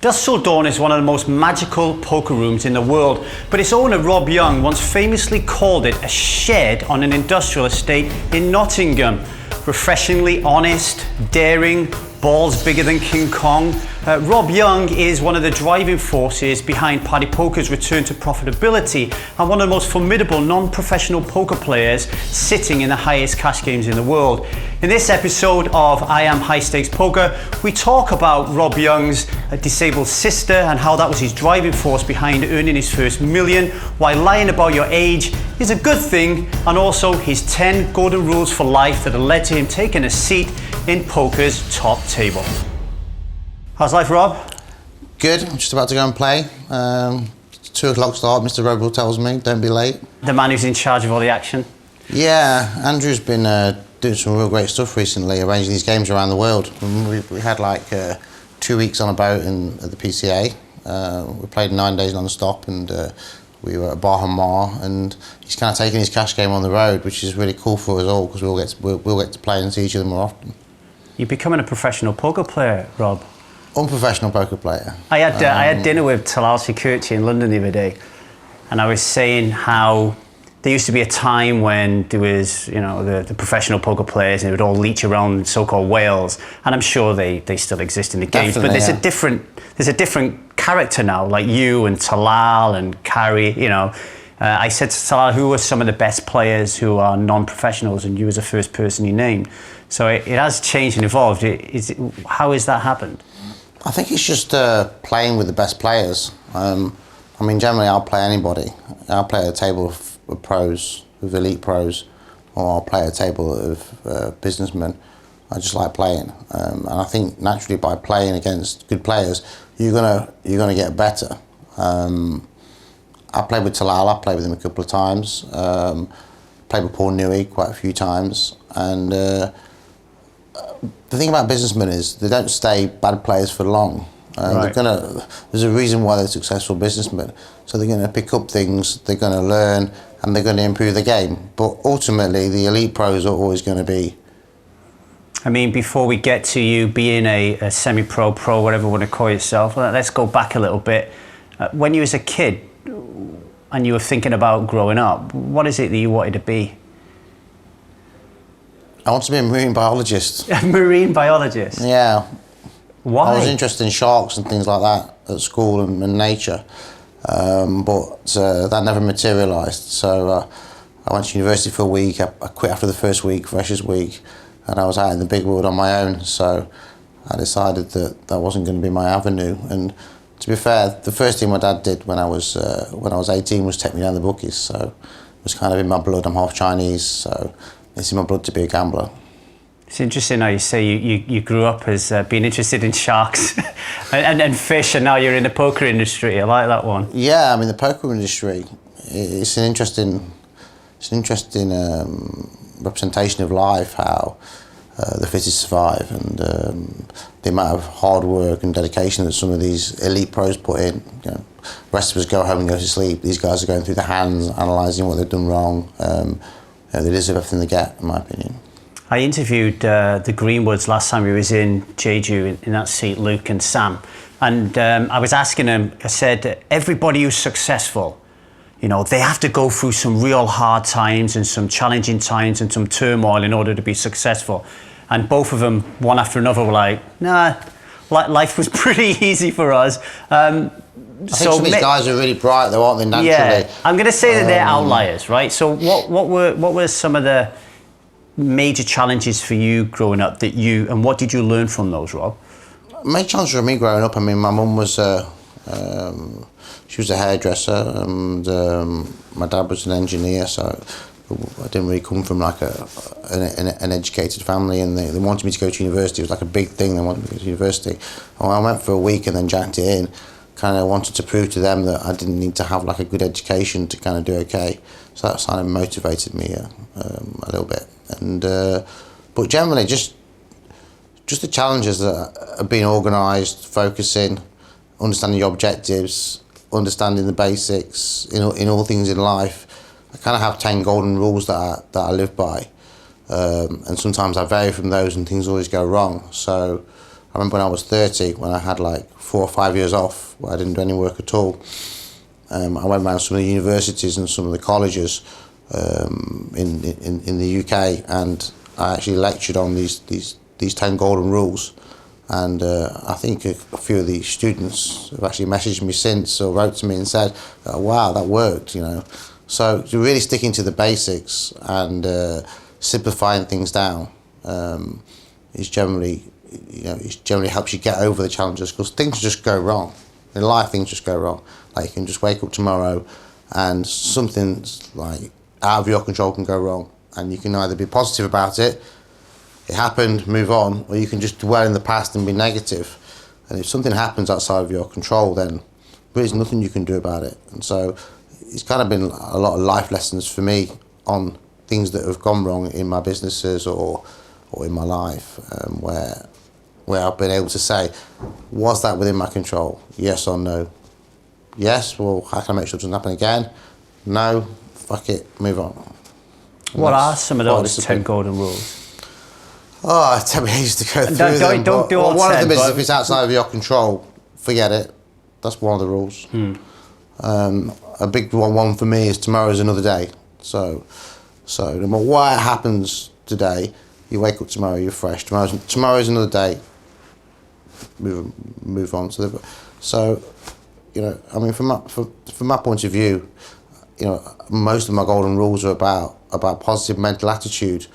Dusseldorf Dawn is one of the most magical poker rooms in the world, but its owner Rob Yong once famously called it a shed on an industrial estate in Nottingham. Refreshingly honest, daring, balls bigger than King Kong. Rob Yong is one of the driving forces behind PartyPoker's return to profitability and one of the most formidable non-professional poker players sitting in the highest cash games in the world. In this episode of I Am High Stakes Poker, we talk about Rob Yong's disabled sister and how that was his driving force behind earning his first million, why lying about your age is a good thing, and also his 10 golden rules for life that have led to him taking a seat in poker's top table. How's life, Rob? Good. I'm just about to go and play. 2 o'clock start, Mr. Rebel tells me, don't be late. The man who's in charge of all the action? Yeah, Andrew's been doing some real great stuff recently, arranging these games around the world. We had like 2 weeks on a boat at the PCA. We played 9 days non-stop, and we were at Bahama, and he's kind of taking his cash game on the road, which is really cool for us all because we'll get to play and see each other more often. You're becoming a professional poker player, Rob. Unprofessional poker player. I had dinner with Talal Shakurchi in London the other day, and I was saying how there used to be a time when there was, you know, the professional poker players, and they would all leech around so-called whales, and I'm sure they still exist in the games, but there's a different character now, like you and Talal and Carrie, you know. I said to Talal, who are some of the best players who are non-professionals, and you was the first person he named. So it has changed and evolved. How has that happened? I think it's just playing with the best players. I mean, generally I'll play anybody. I'll play at a table of pros, with elite pros, or I'll play at a table of businessmen. I just like playing, and I think naturally by playing against good players, you're gonna get better. I played with Talal. I played with him a couple of times. Played with Paul Newey quite a few times, and the thing about businessmen is they don't stay bad players for long. Right. There's a reason why they're successful businessmen. So they're going to pick up things, they're going to learn, and they're going to improve the game. But ultimately, the elite pros are always going to be. I mean, before we get to you being a semi-pro, pro, whatever you want to call yourself, let's go back a little bit. When you was a kid and you were thinking about growing up, what is it that you wanted to be? I want to be a marine biologist. A marine biologist? Yeah. Why? I was interested in sharks and things like that at school and nature, but that never materialised. So I went to university for a week. I quit after the first week, freshers week, and I was out in the big world on my own. So I decided that wasn't going to be my avenue. And to be fair, the first thing my dad did when I was 18 was take me down the bookies. So it was kind of in my blood. I'm half Chinese, so it's in my blood to be a gambler. It's interesting how you say you grew up as being interested in sharks and fish, and now you're in the poker industry. I like that one. Yeah, I mean the poker industry. It's an interesting representation of life. How the fittest survive, and the amount of hard work and dedication that some of these elite pros put in. You know, the rest of us go home and go to sleep. These guys are going through the hands, analysing what they've done wrong. They deserve everything they get, in my opinion. I interviewed the Greenwoods last time we was in Jeju, in that seat, Luke and Sam, and I was asking them, I said, everybody who's successful, you know, they have to go through some real hard times and some challenging times and some turmoil in order to be successful. And both of them, one after another, were like, nah, life was pretty easy for us. I think some of these guys are really bright, though, aren't they, naturally? Yeah, I'm going to say that they're outliers, right? So what were some of the major challenges for you growing up and what did you learn from those, Rob? Major challenges for me growing up, I mean, my mum was she was a hairdresser, and my dad was an engineer, so I didn't really come from like an educated family, and they wanted me to go to university. It was like a big thing, they wanted me to go to university. And I went for a week and then jacked it in. Kind of wanted to prove to them that I didn't need to have like a good education to kind of do okay. So that kind of motivated me a little bit. And but generally, just the challenges that are being organised, focusing, understanding your objectives, understanding the basics in all things in life. I kind of have 10 golden rules that I live by, and sometimes I vary from those, and things always go wrong. So I remember when I was 30, when I had like 4 or 5 years off, where I didn't do any work at all. I went around some of the universities and some of the colleges in the UK, and I actually lectured on these 10 golden rules. And I think a few of the students have actually messaged me since or wrote to me and said, wow, that worked, you know. So really sticking to the basics and simplifying things down is generally, it generally helps you get over the challenges, because things just go wrong. In life, things just go wrong. Like, you can just wake up tomorrow and something like out of your control can go wrong, and you can either be positive about it, it happened, move on, or you can just dwell in the past and be negative. And if something happens outside of your control, then there's nothing you can do about it. And so it's kind of been a lot of life lessons for me on things that have gone wrong in my businesses or in my life, where I've been able to say, was that within my control? Yes or no? Yes, well, how can I make sure it doesn't happen again? No, fuck it, move on. What are some of those 10 golden rules? Oh, it's tell me ages to go through them. Don't do all one 10, of them is, if it's outside of your control, forget it. That's one of the rules. A big one for me is tomorrow's another day. So no matter what happens today, you wake up tomorrow, you're fresh. Tomorrow's another day. Move on. So, you know, I mean, from my point of view, you know, most of my golden rules are about positive mental attitude.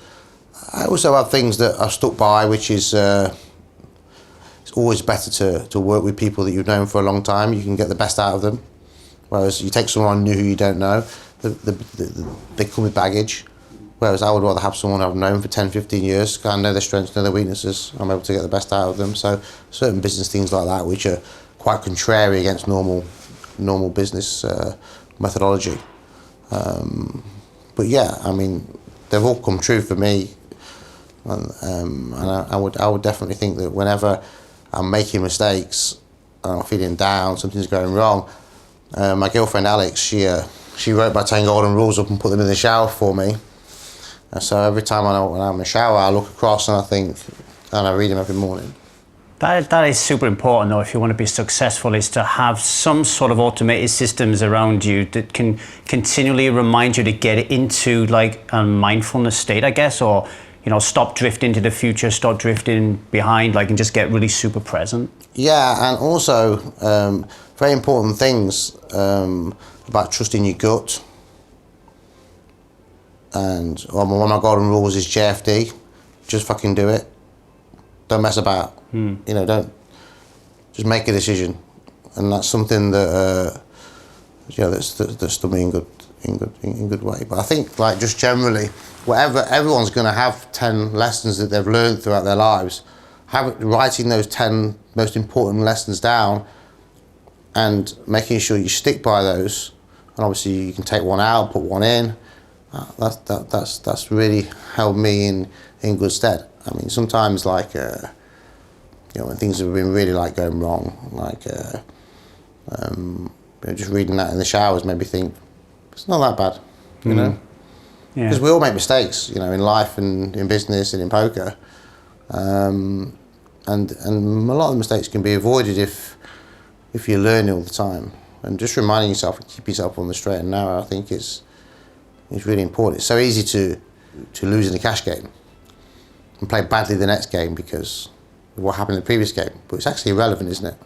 I also have things that I've stuck by, which is it's always better to work with people that you've known for a long time. You can get the best out of them. Whereas you take someone new who you don't know, they come with baggage. Whereas I would rather have someone I've known for 10, 15 years, because I know their strengths, know their weaknesses, I'm able to get the best out of them. So certain business things like that, which are quite contrary against normal business methodology. But yeah, I mean, they've all come true for me. And I would definitely think that whenever I'm making mistakes and I'm feeling down, something's going wrong, my girlfriend Alex, she wrote my 10 golden rules up and put them in the shower for me. And so every time when I'm in the shower, I look across and I think, and I read them every morning. That is super important, though, if you want to be successful, is to have some sort of automated systems around you that can continually remind you to get into like a mindfulness state, I guess, or, you know, stop drifting to the future, stop drifting behind, like, and just get really super present. Yeah, and also very important things about trusting your gut. And one of my golden rules is JFD, just fucking do it. Don't mess about. You know, don't just make a decision, and that's something that that's done me in good way. But I think, like, just generally, everyone's going to have 10 lessons that they've learned throughout their lives. Writing those 10 most important lessons down and making sure you stick by those, and obviously you can take one out, put one in. That's really held me in good stead. I mean, sometimes, like, you know, when things have been really, like, going wrong, like, you know, just reading that in the showers made me think, it's not that bad, you know? Because we all make mistakes, you know, in life and in business and in poker. And a lot of the mistakes can be avoided if you're learning all the time. And just reminding yourself and keep yourself on the straight and narrow, I think is really important. It's so easy to lose in the cash game and play badly the next game because of what happened in the previous game. But it's actually irrelevant, isn't it?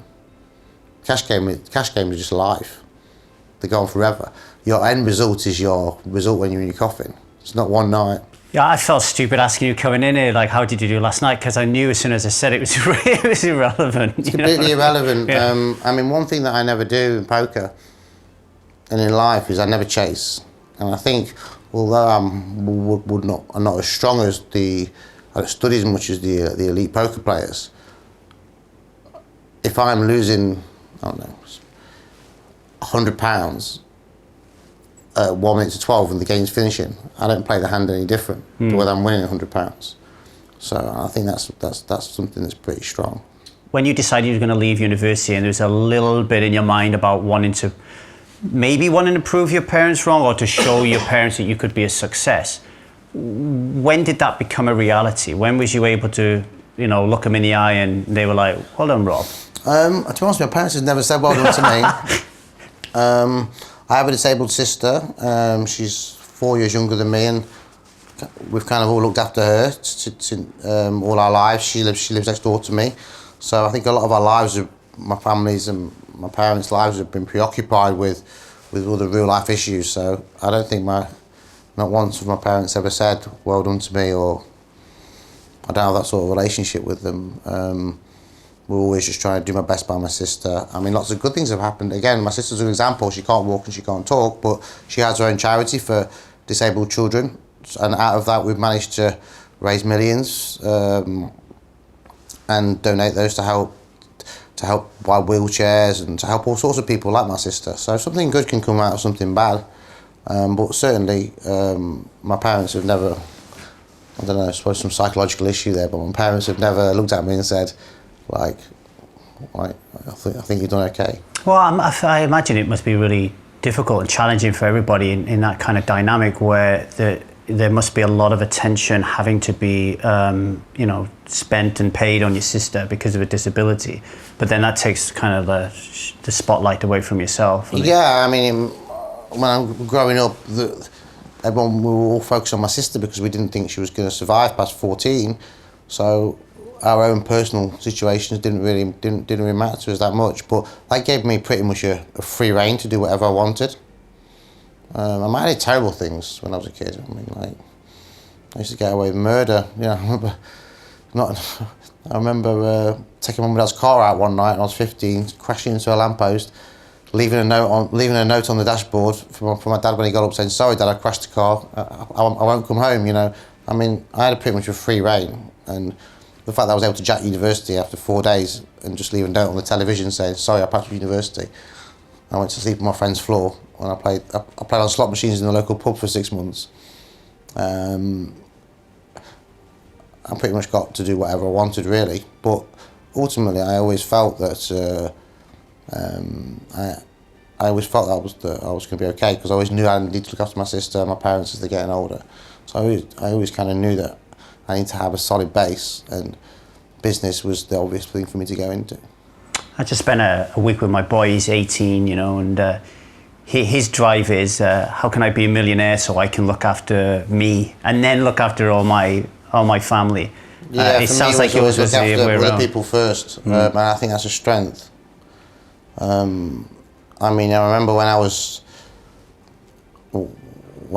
Cash game is just life. They go on forever. Your end result is your result when you're in your coffin. It's not one night. Yeah, I felt stupid asking you coming in here, like, how did you do last night? Because I knew as soon as I said it was irrelevant. It's completely irrelevant. Yeah. I mean, one thing that I never do in poker and in life is I never chase. And I think, although I'm not as strong as I don't study as much as the elite poker players, if I'm losing, I don't know, £100 at 1 minute to 12 and the game's finishing, I don't play the hand any different to whether I'm winning £100. So I think that's something that's pretty strong. When you decided you were going to leave university and there was a little bit in your mind about wanting to prove your parents wrong or to show your parents that you could be a success, when did that become a reality? When was you able to you know, look them in the eye and they were like, well done, Rob? To be honest, my parents have never said well done to me. I have a disabled sister. She's 4 years younger than me, and we've kind of all looked after her all our lives. She lives next door to me, so I think a lot of our lives, my family's and my parents' lives, have been preoccupied with all the real life issues. So I don't think not once have my parents ever said well done to me, or I don't have that sort of relationship with them. We're always just trying to do my best by my sister. I mean, lots of good things have happened. Again, my sister's an example. She can't walk and she can't talk, but she has her own charity for disabled children. And out of that, we've managed to raise millions and donate those to help buy wheelchairs and to help all sorts of people like my sister. So something good can come out of something bad. But certainly, my parents have never, I don't know, I suppose some psychological issue there, but my parents have never looked at me and said, like, I think you've done okay. Well, I imagine it must be really difficult and challenging for everybody in that kind of dynamic where there must be a lot of attention having to be, you know, spent and paid on your sister because of a disability. But then that takes kind of the spotlight away from yourself. Yeah, I mean, when I'm growing up, we were all focused on my sister because we didn't think she was going to survive past 14. So our own personal situations didn't really matter to us that much, but that gave me pretty much a free rein to do whatever I wanted. I might have did terrible things when I was a kid. I mean, like, I used to get away with murder. You know, I remember taking my dad's car out one night when I was 15, crashing into a lamppost, leaving a note on the dashboard for my dad when he got up saying, "Sorry, Dad, I crashed the car. I won't come home." You know, I mean, I had pretty much a free rein, and the fact that I was able to jack university after 4 days and just leave a note on the television saying, "Sorry, I passed university." I went to sleep on my friend's floor when I played on slot machines in the local pub for 6 months. I pretty much got to do whatever I wanted, really. But ultimately, I always felt that I always felt that I was going to be okay, because I always knew I needed to look after my sister and my parents as they're getting older. So I always kind of knew that I need to have a solid base, and business was the obvious thing for me to go into. I just spent a week with my boy. He's 18, you know, and his drive is how can I be a millionaire so I can look after me and then look after all my family. Yeah, it sounds like yours was the way around. Other people first, and I think that's a strength. I mean, I remember when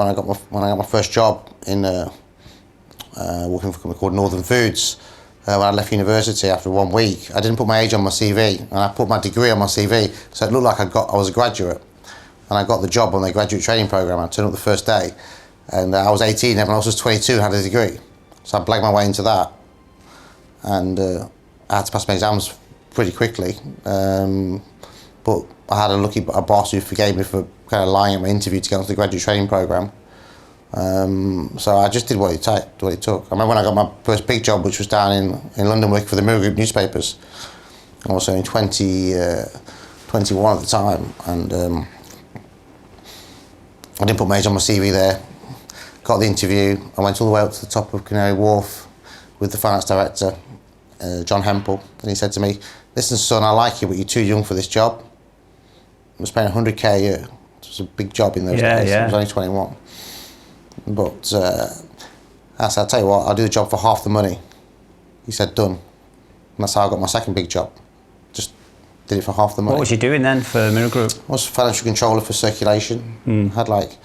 I got my first job in working for a company called Northern Foods. When I left university after 1 week, I didn't put my age on my CV, and I put my degree on my CV, so it looked like I was a graduate. And I got the job on the graduate training program. I turned up the first day, and I was 18, everyone else was 22 and had a degree. So I blagged my way into that, and I had to pass my exams pretty quickly. But I had a boss who forgave me for kind of lying at my interview to get onto the graduate training program. So I just did what it took. I remember when I got my first big job, which was down in London working for the Mirror Group newspapers. I was only 21 at the time, and I didn't put my age on my CV there. Got the interview. I went all the way up to the top of Canary Wharf with the finance director, John Hempel, and he said to me, "Listen, son, I like you, but you're too young for this job." I was paying 100k a year. It was a big job in those days. Yeah. I was only 21. But I said, "I'll tell you what, I'll do the job for half the money." He said, "Done." And that's how I got my second big job. Just did it for half the money. What was you doing then for Mirror Group? I was financial controller for circulation. Had like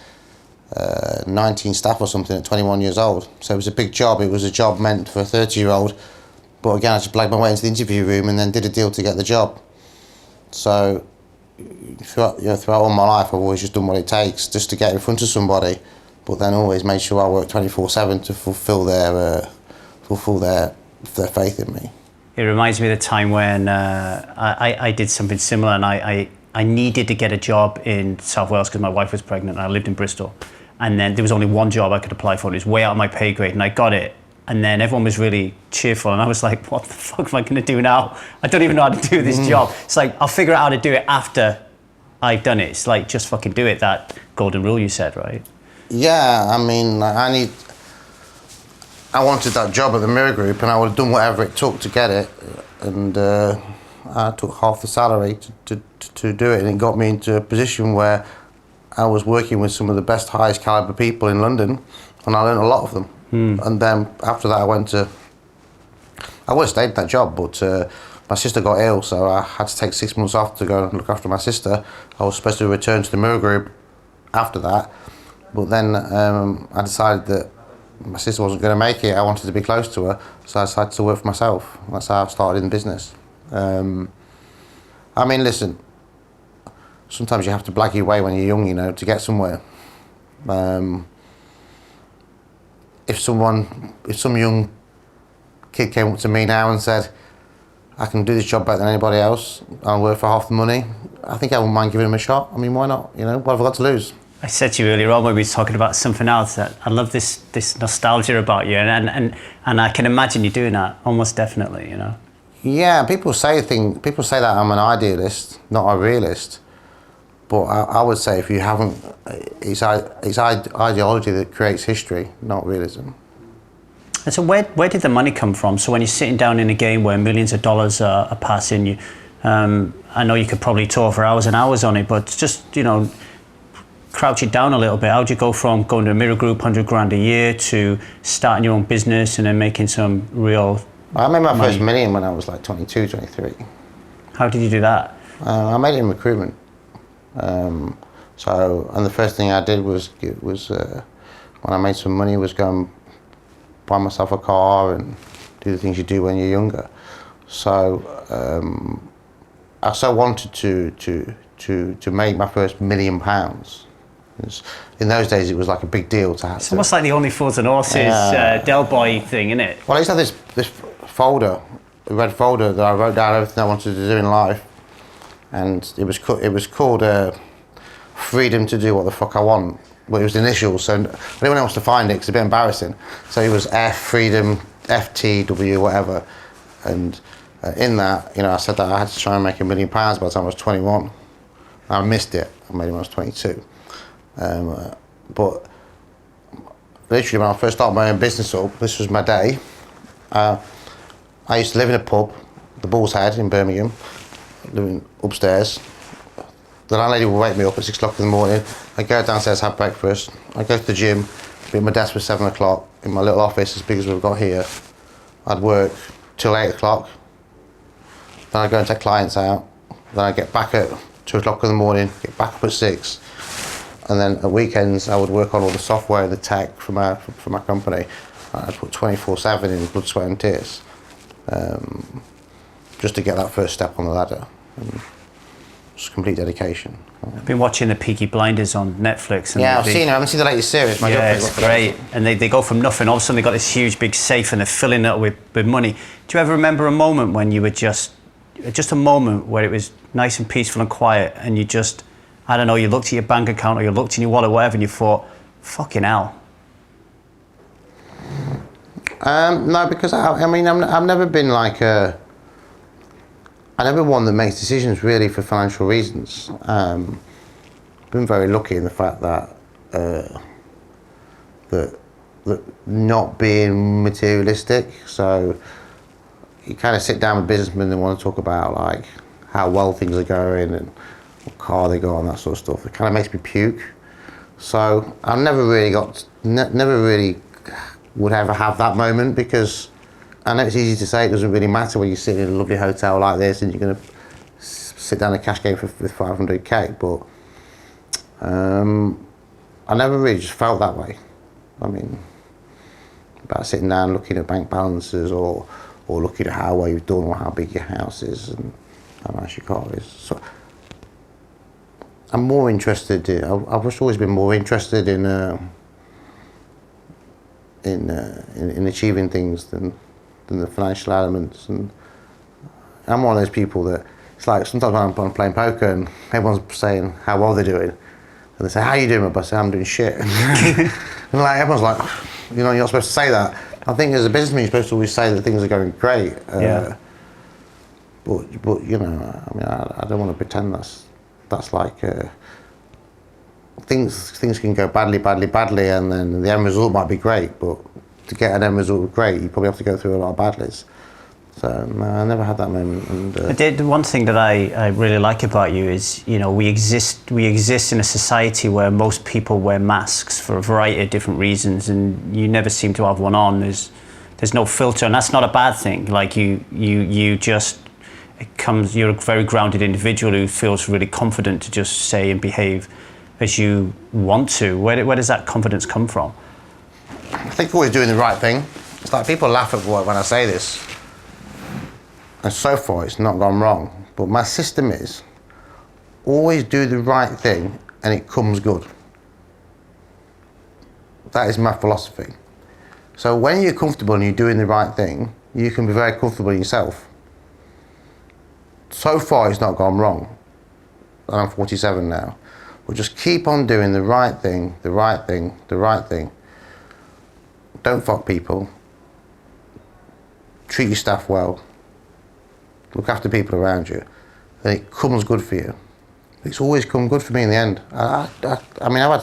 19 staff or something at 21 years old. So it was a big job. It was a job meant for a 30-year-old. But again, I just blagged my way into the interview room and then did a deal to get the job. So throughout all my life, I've always just done what it takes just to get in front of somebody, but then always made sure I worked 24/7 to fulfill their faith in me. It reminds me of the time when I did something similar, and I needed to get a job in South Wales because my wife was pregnant and I lived in Bristol. And then there was only one job I could apply for. It was way out of my pay grade, and I got it. And then everyone was really cheerful, and I was like, what the fuck am I going to do now? I don't even know how to do this job. It's like, I'll figure out how to do it after I've done it. It's like, just fucking do it, that golden rule you said, right? Yeah, I mean, I wanted that job at the Mirror Group, and I would have done whatever it took to get it, and I took half the salary to do it, and it got me into a position where I was working with some of the best, highest caliber people in London, and I learned a lot of them. And then after that, I would have stayed in that job, but my sister got ill, so I had to take 6 months off to go and look after my sister. I was supposed to return to the Mirror Group after that, but then I decided that my sister wasn't going to make it. I wanted to be close to her, so I decided to work for myself. That's how I started in business. I mean, listen, sometimes you have to blag your way when you're young, you know, to get somewhere. If some young kid came up to me now and said, I can do this job better than anybody else, I'll work for half the money, I think I wouldn't mind giving him a shot. I mean, why not? You know, what have I got to lose? I said to you earlier on when we were talking about something else that I love this nostalgia about you, and I can imagine you doing that almost definitely, you know. Yeah, people say that I'm an idealist, not a realist. But I would say if you haven't, it's ideology that creates history, not realism. And so where did the money come from? So when you're sitting down in a game where millions of dollars are passing you, I know you could probably talk for hours and hours on it, but just, you know, crouch it down a little bit. How'd you go from going to a Mirror Group, 100 grand a year, to starting your own business and then making some real I made my money? first million when I was like 22, 23. How did you do that? I made it in recruitment. And the first thing I did was when I made some money was go and buy myself a car and do the things you do when you're younger. So I so wanted to make my first £1 million. In those days, it was like a big deal to have. It's almost like the Only Fools and Horses Del Boy thing, isn't it? Well, I used to have this folder, a red folder that I wrote down everything I wanted to do in life, and it was called Freedom to Do What the Fuck I Want. Well, it was the initials, so anyone else to find it, 'cause it's a bit embarrassing. So it was F, Freedom, FTW, whatever, and in that, you know, I said that I had to try and make £1 million by the time I was 21. I missed it. I made it when I was 22. But literally, when I first started my own business up, this was my day. I used to live in a pub, the Bull's Head in Birmingham, living upstairs. The landlady would wake me up at 6 o'clock in the morning. I'd go downstairs, have breakfast. I'd go to the gym, be at my desk for 7 o'clock in my little office as big as we've got here. I'd work till 8 o'clock. Then I'd go and take clients out. Then I'd get back at 2 o'clock in the morning, get back up at 6. And then at weekends, I would work on all the software and the tech for my company. I'd put 24/7 in blood, sweat and tears, just to get that first step on the ladder. And just complete dedication. I've been watching the Peaky Blinders on Netflix. And yeah, I've seen it. I haven't seen the latest series. Yeah, it's great. And they go from nothing. All of a sudden, they got this huge big safe and they're filling it with money. Do you ever remember a moment when you were just a moment where it was nice and peaceful and quiet, and you just, I don't know, you looked at your bank account or you looked in your wallet, whatever, and you thought, fucking hell? No, because I mean, I've never been like I never one that makes decisions really for financial reasons. I've been very lucky in the fact that that not being materialistic. So you kind of sit down with businessmen and want to talk about like how well things are going and what car they got and that sort of stuff. It kind of makes me puke. So I never really would ever have that moment, because I know it's easy to say, it doesn't really matter when you're sitting in a lovely hotel like this and you're going to sit down a cash game with 500k, but I never really just felt that way. I mean, about sitting down looking at bank balances or looking at how well you've done or how big your house is and how nice your car is. So I'm more interested I've just always been more interested in achieving things than the financial elements. And I'm one of those people that, it's like sometimes when I'm playing poker and everyone's saying how well they're doing, and they say, how are you doing? But I say, I'm doing shit. And like, everyone's like, you know, you're not supposed to say that. I think as a businessman, you're supposed to always say that things are going great. Yeah. But you know, I mean, I don't want to pretend that's like things can go badly, and then the end result might be great, but to get an end result great, you probably have to go through a lot of battles. So no, I never had that moment. And, the one thing that I really like about you is, you know, we exist in a society where most people wear masks for a variety of different reasons, and you never seem to have one on. There's no filter, and that's not a bad thing. Like you just, you're a very grounded individual who feels really confident to just say and behave as you want to. Where does that confidence come from? I think always doing the right thing. It's like people laugh at when I say this. And so far, it's not gone wrong. But my system is always do the right thing and it comes good. That is my philosophy. So when you're comfortable and you're doing the right thing, you can be very comfortable in yourself. So far, it's not gone wrong. I'm 47 now. But just keep on doing the right thing, the right thing, the right thing. Don't fuck people. Treat your staff well. Look after people around you, and it comes good for you. It's always come good for me in the end. I mean, I've had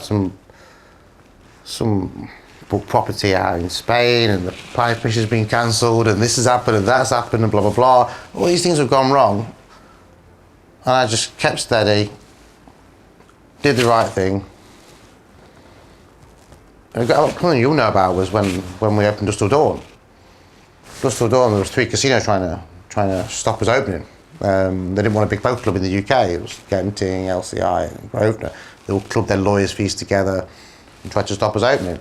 some book property out in Spain, and the prize has been cancelled, and this has happened, and that's happened, and blah, blah, blah. All these things have gone wrong, and I just kept steady, did the right thing. Something you'll know about was when we opened Dusk Till Dawn. Dusk Till Dawn, there was 3 casinos trying to stop us opening. They didn't want a big poker club in the UK. It was Genting, LCI, and Grosvenor. They all clubbed their lawyers' fees together and tried to stop us opening.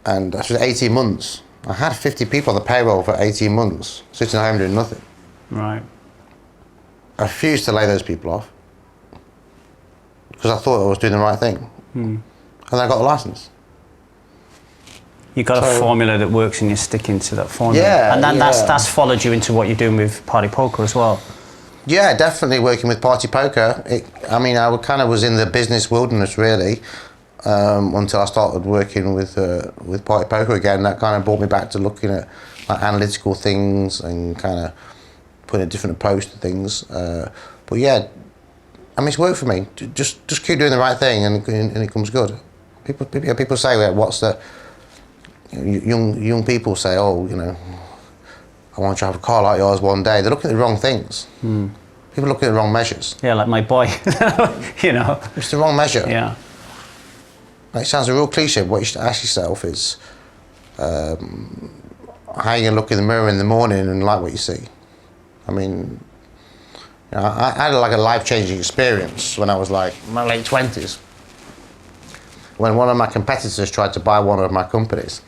And after 18 months, I had 50 people on the payroll for 18 months, sitting at home doing nothing. Right. I refused to lay those people off because I thought I was doing the right thing. And I got the license. You've got a formula that works and you're sticking to that formula. Yeah, and then that's followed you into what you're doing with PartyPoker as well. Yeah, definitely working with PartyPoker. I mean, I kind of was in the business wilderness really until I started working with PartyPoker again. That kind of brought me back to looking at like analytical things and kind of putting a different approach to things. But yeah, I mean, it's worked for me. Just keep doing the right thing and it comes good. People say, well, what's the... Young people say, oh, you know, I want you to have a car like yours one day. They're looking at the wrong things. People look at the wrong measures. Yeah, like my boy, you know. It's the wrong measure. Yeah. It sounds a real cliche, but what you should ask yourself is how you going to look in the mirror in the morning and like what you see. I mean, you know, I had like a life-changing experience when I was like in my late 20s. When one of my competitors tried to buy one of my companies.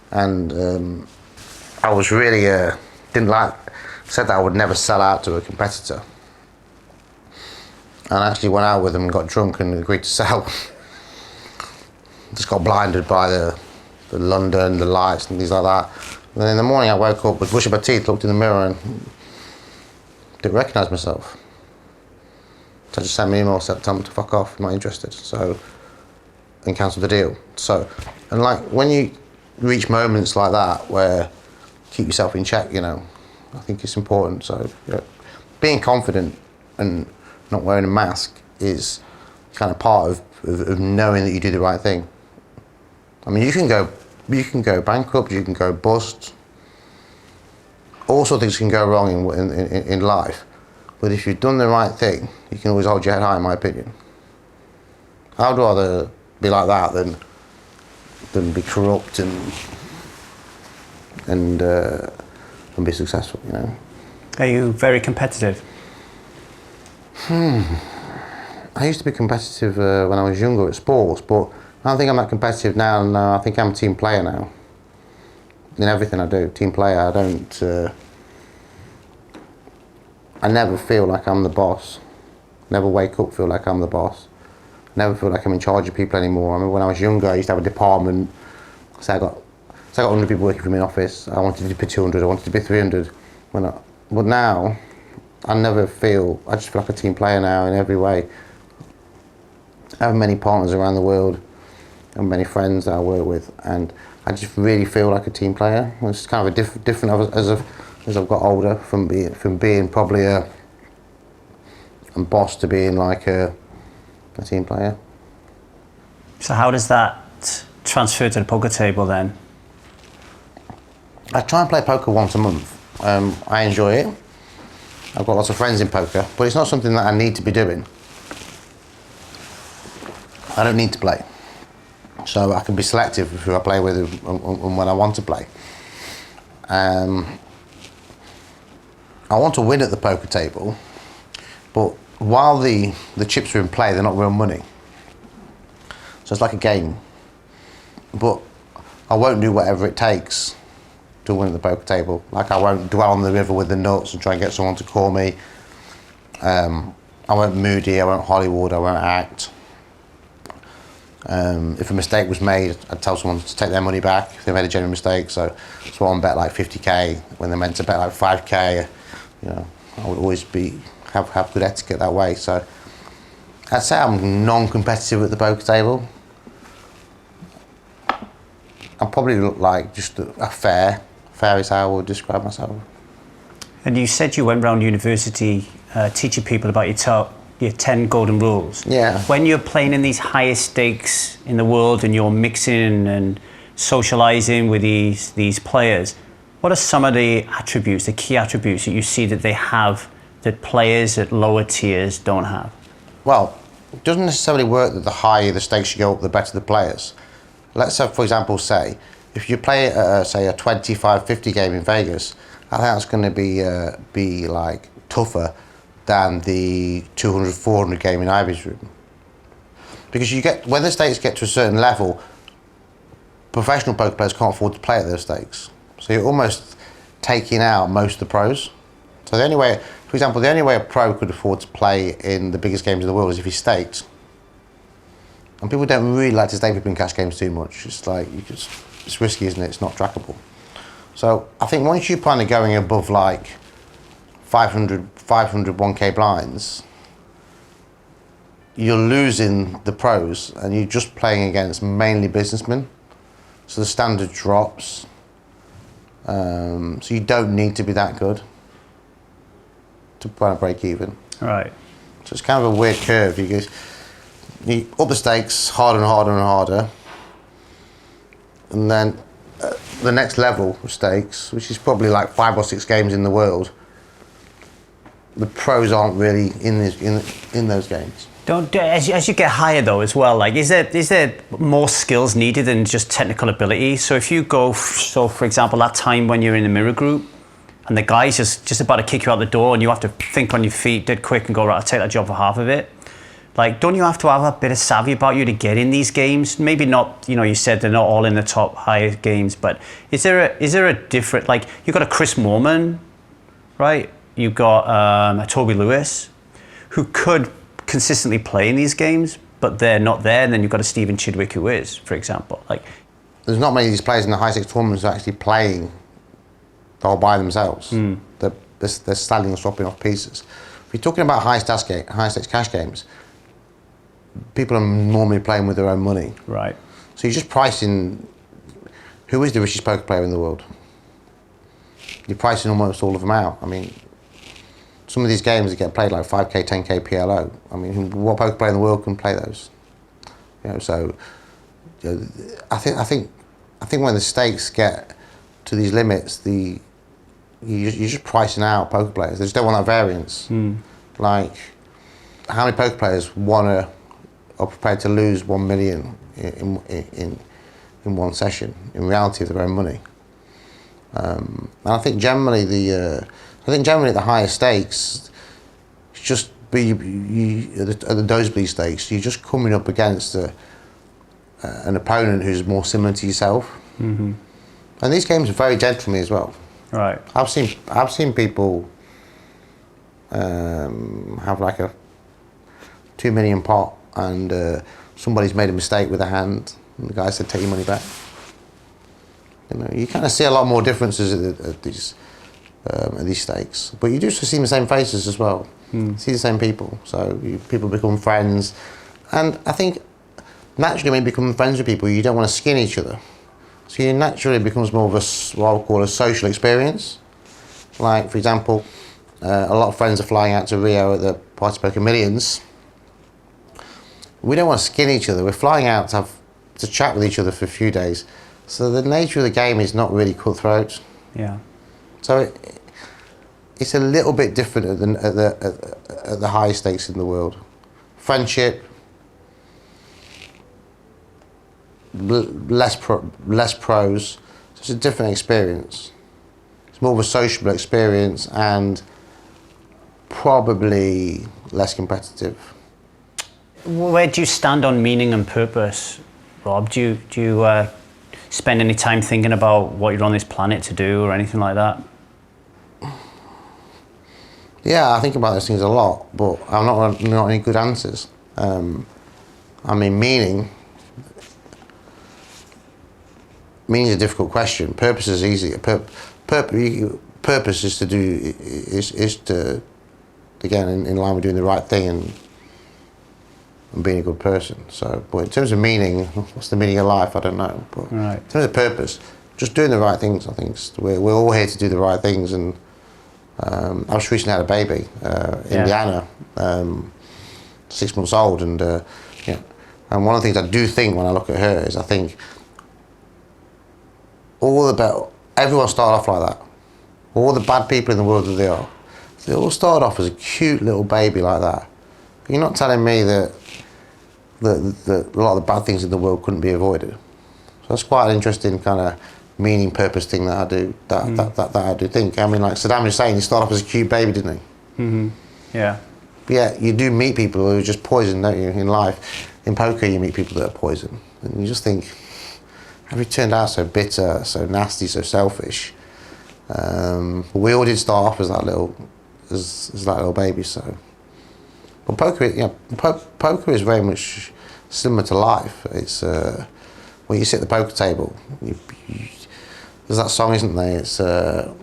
And I was really, said that I would never sell out to a competitor. And I actually went out with them and got drunk and agreed to sell. Just got blinded by the London, the lights and things like that. And then in the morning I woke up with brushing my teeth, looked in the mirror and didn't recognise myself. So I just sent me an email, said, tell them to fuck off, I'm not interested. So, and cancelled the deal. So, and like when you reach moments like that where keep yourself in check, you know, I think it's important. So being confident and not wearing a mask is kind of part of knowing that you do the right thing. I mean, you can go bankrupt, you can go bust, all sorts of things can go wrong in life. But if you've done the right thing, you can always hold your head high, in my opinion. I'd rather be like that than be corrupt and be successful, you know. Are you very competitive? I used to be competitive when I was younger at sports, but I don't think I'm that competitive now. No, I think I'm a team player now. In everything I do, team player. I don't. I never feel like I'm the boss. Never wake up feel like I'm the boss. Never feel like I'm in charge of people anymore. I remember when I was younger, I used to have a department. So I got 100 people working for me in office. I wanted to be 200. I wanted to be 300. But now, I just feel like a team player now in every way. I have many partners around the world and many friends that I work with, and I just really feel like a team player. It's kind of a different as I've got older, from being probably a boss to being like a team player. So how does that transfer to the poker table then? I try and play poker once a month. I enjoy it. I've got lots of friends in poker, but it's not something that I need to be doing. I don't need to play. So I can be selective with who I play with and when I want to play. I want to win at the poker table, but while the chips are in play, they're not real money. So it's like a game. But I won't do whatever it takes to win at the poker table. Like, I won't dwell on the river with the nuts and try and get someone to call me. I won't moody, I won't Hollywood, I won't act. If a mistake was made, I'd tell someone to take their money back if they made a genuine mistake. So someone bet like 50k when they're meant to bet like 5k. You know, I would always have good etiquette that way. So I'd say I'm non-competitive at the poker table. I probably look like just a fair is how I would describe myself. And you said you went around university teaching people about your 10 golden rules. Yeah. When you're playing in these highest stakes in the world and you're mixing and socializing with these players, what are some of the attributes, the key attributes that you see that they have that players at lower tiers don't have? Well, it doesn't necessarily work that the higher the stakes you go up, the better the players. Let's say, for example, say, if you play say a 25-50 game in Vegas, I think that's going to be like tougher than the 200-400 game in Ivy's room. Because when the stakes get to a certain level, professional poker players can't afford to play at those stakes. So you're almost taking out most of the pros. So the only way, for example, the only way a pro could afford to play in the biggest games in the world is if he's staked. And people don't really like to stake people in cash games too much. It's like, it's risky, isn't it? It's not trackable. So I think once you're kind of going above like 500 1k blinds, you're losing the pros and you're just playing against mainly businessmen. So the standard drops. So you don't need to be that good to kind of break even. Right. So it's kind of a weird curve. You up the stakes harder and harder and harder, and then the next level of stakes, which is probably like 5 or 6 games in the world, the pros aren't really in those games. As you get higher though as well, like is there more skills needed than just technical ability? So if you go, for example, that time when you're in the mirror group and the guy's just about to kick you out the door and you have to think on your feet dead quick and go, right, I'll take that job for half of it. Like, don't you have to have a bit of savvy about you to get in these games? Maybe not, you said they're not all in the top higher games, but is there a different, like, you've got a Chris Moorman, right? You've got a Toby Lewis, who could consistently play in these games, but they're not there. And then you've got a Stephen Chidwick who is, for example. Like, there's not many of these players in the high stakes tournaments who are actually playing all by themselves. They're standing and swapping off pieces. If you're talking about high stakes cash games, people are normally playing with their own money. Right. So you're just pricing, who is the richest poker player in the world? You're pricing almost all of them out. I mean, some of these games that get played like 5k, 10k PLO. I mean, what poker player in the world can play those? So I think when the stakes get to these limits, you're just pricing out poker players. They just don't want that variance. Like, how many poker players are prepared to lose 1 million in one session in reality of their own money? And I think generally at the higher stakes, it's just at the nosebleed stakes, you're just coming up against an opponent who's more similar to yourself. And these games are very gentlemanly as well. Right. I've seen people have like a 2 million pot and somebody's made a mistake with a hand and the guy said, take your money back. You kind of see a lot more differences at these stakes, but you do see the same faces as well. See the same people, so people become friends, and I think naturally when you become friends with people, you don't want to skin each other, so it naturally becomes more of what I would call a social experience. Like, for example, a lot of friends are flying out to Rio at the PartyPoker Millions. We don't want to skin each other. We're flying out to have to chat with each other for a few days. So the nature of the game is not really cutthroat. Yeah. So it's a little bit different at the high stakes in the world. Friendship, less pros. So it's a different experience. It's more of a sociable experience and probably less competitive. Where do you stand on meaning and purpose, Rob? Do you spend any time thinking about what you're on this planet to do or anything like that? Yeah, I think about those things a lot, but I'm not any good answers. I mean, meaning is a difficult question. Purpose is easy. Purpose is to do is to, again, in line with doing the right thing and being a good person. So, but in terms of meaning, what's the meaning of life? I don't know. But right. In terms of purpose, just doing the right things. I think we're all here to do the right things. And I just recently had a baby, Indiana, 6 months old, and yeah. And one of the things I do think when I look at her is I think everyone started off like that. All the bad people in the world that they all started off as a cute little baby like that. But you're not telling me that a lot of the bad things in the world couldn't be avoided. So that's quite an interesting kind of meaning, purpose thing that I do. That I do think. I mean, like Saddam Hussein, he started off as a cute baby, didn't he? Mm-hmm. Yeah. But yeah, you do meet people who are just poison, don't you? In life, in poker, you meet people that are poison, and you just think, have you turned out so bitter, so nasty, so selfish? We all did start off as that little baby. So, but poker is very much similar to life. It's when you sit at the poker table. There's that song, isn't there? It's you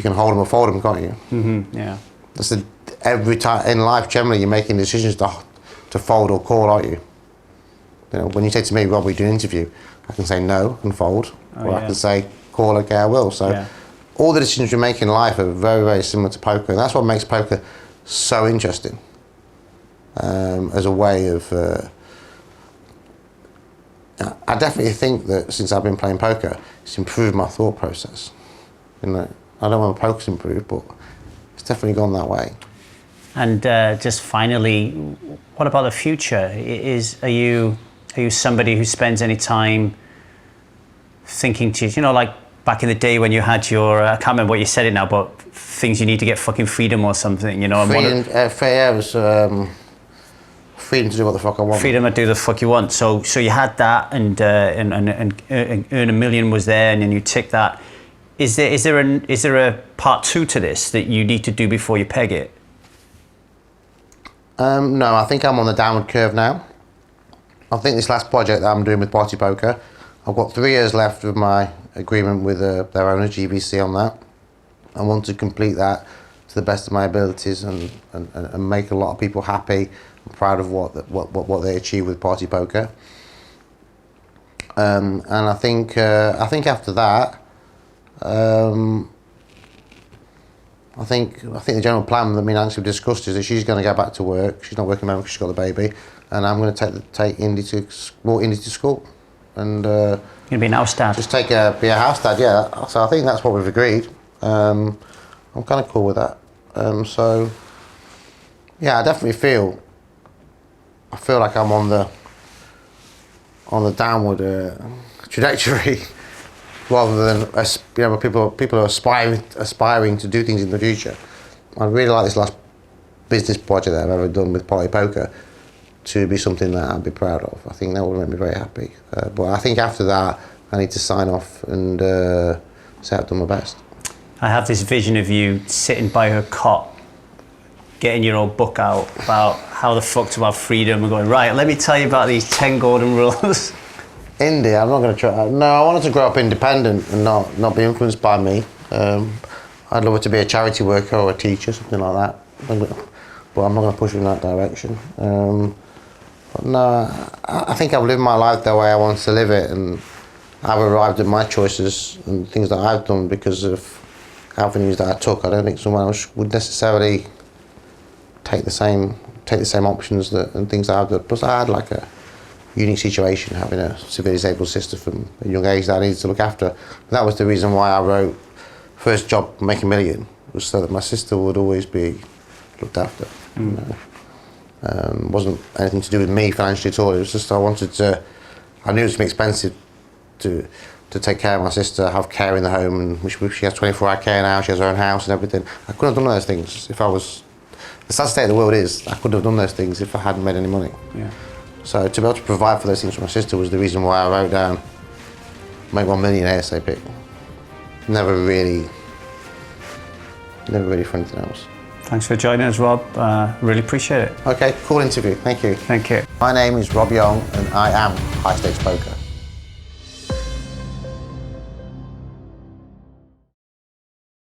can hold them or fold them, can't you? Mm-hmm. Yeah. That's every time in life. Generally, you're making decisions to fold or call, aren't you? You know, when you say to me, Rob, we do an interview, I can say no and fold, or I can say call, okay, I will. So all the decisions we make in life are very, very similar to poker, and that's what makes poker so interesting as a way of. I definitely think that since I've been playing poker, it's improved my thought process. You know, I don't know if poker's improved, but it's definitely gone that way. And just finally, what about the future? Are you somebody who spends any time thinking like back in the day when you had your, I can't remember what you said it now, but things you need to get fucking freedom or something, you know? Freedom, freedom to do what the fuck I want. Freedom to do the fuck you want. So you had that, and Earn a Million was there, and then you tick that. Is there a part 2 to this that you need to do before you peg it? No, I think I'm on the downward curve now. I think this last project that I'm doing with PartyPoker, I've got 3 years left of my agreement with their owner, GVC, on that. I want to complete that to the best of my abilities and make a lot of people happy. I'm proud of what they achieved with PartyPoker. And I think after that, I think the general plan that me and Nancy have discussed is that she's going to go back to work. She's not working now because she's got the baby, and I'm going to take Indy to school, and you're gonna be an house dad. Just be a house dad, yeah. So I think that's what we've agreed. I'm kind of cool with that. So yeah, I definitely feel like I'm on the downward trajectory. Rather than people are aspiring to do things in the future. I really like this last business project that I've ever done with PartyPoker to be something that I'd be proud of. I think that would make me very happy. But I think after that, I need to sign off and say I've done my best. I have this vision of you sitting by her cot, getting your old book out about how the fuck to have freedom, and going, right, let me tell you about these 10 golden rules. Indie, I'm not going to try. No, I wanted to grow up independent and not be influenced by me. I'd love it to be a charity worker or a teacher, something like that. But I'm not going to push in that direction. But no, I think I've lived my life the way I want to live it, and I've arrived at my choices and things that I've done because of avenues that I took. I don't think someone else would necessarily take the same options and things that I've done. Plus, I had like a unique situation, having a severely disabled sister from a young age that I needed to look after. And that was the reason why I wrote First Job, Make a Million, was so that my sister would always be looked after. You know? Wasn't anything to do with me financially at all. It was just I wanted to. I knew it was going to be expensive to take care of my sister, have care in the home, and she has 24-hour care now. She has her own house and everything. I couldn't have done those things if I was. The sad state of the world is I couldn't have done those things if I hadn't made any money. Yeah. So to be able to provide for those things for my sister was the reason why I wrote down make 1 million ASAP. Never really for anything else. Thanks for joining us, Rob. Really appreciate it. Okay, cool interview. Thank you. Thank you. My name is Rob Yong and I am High Stakes Poker.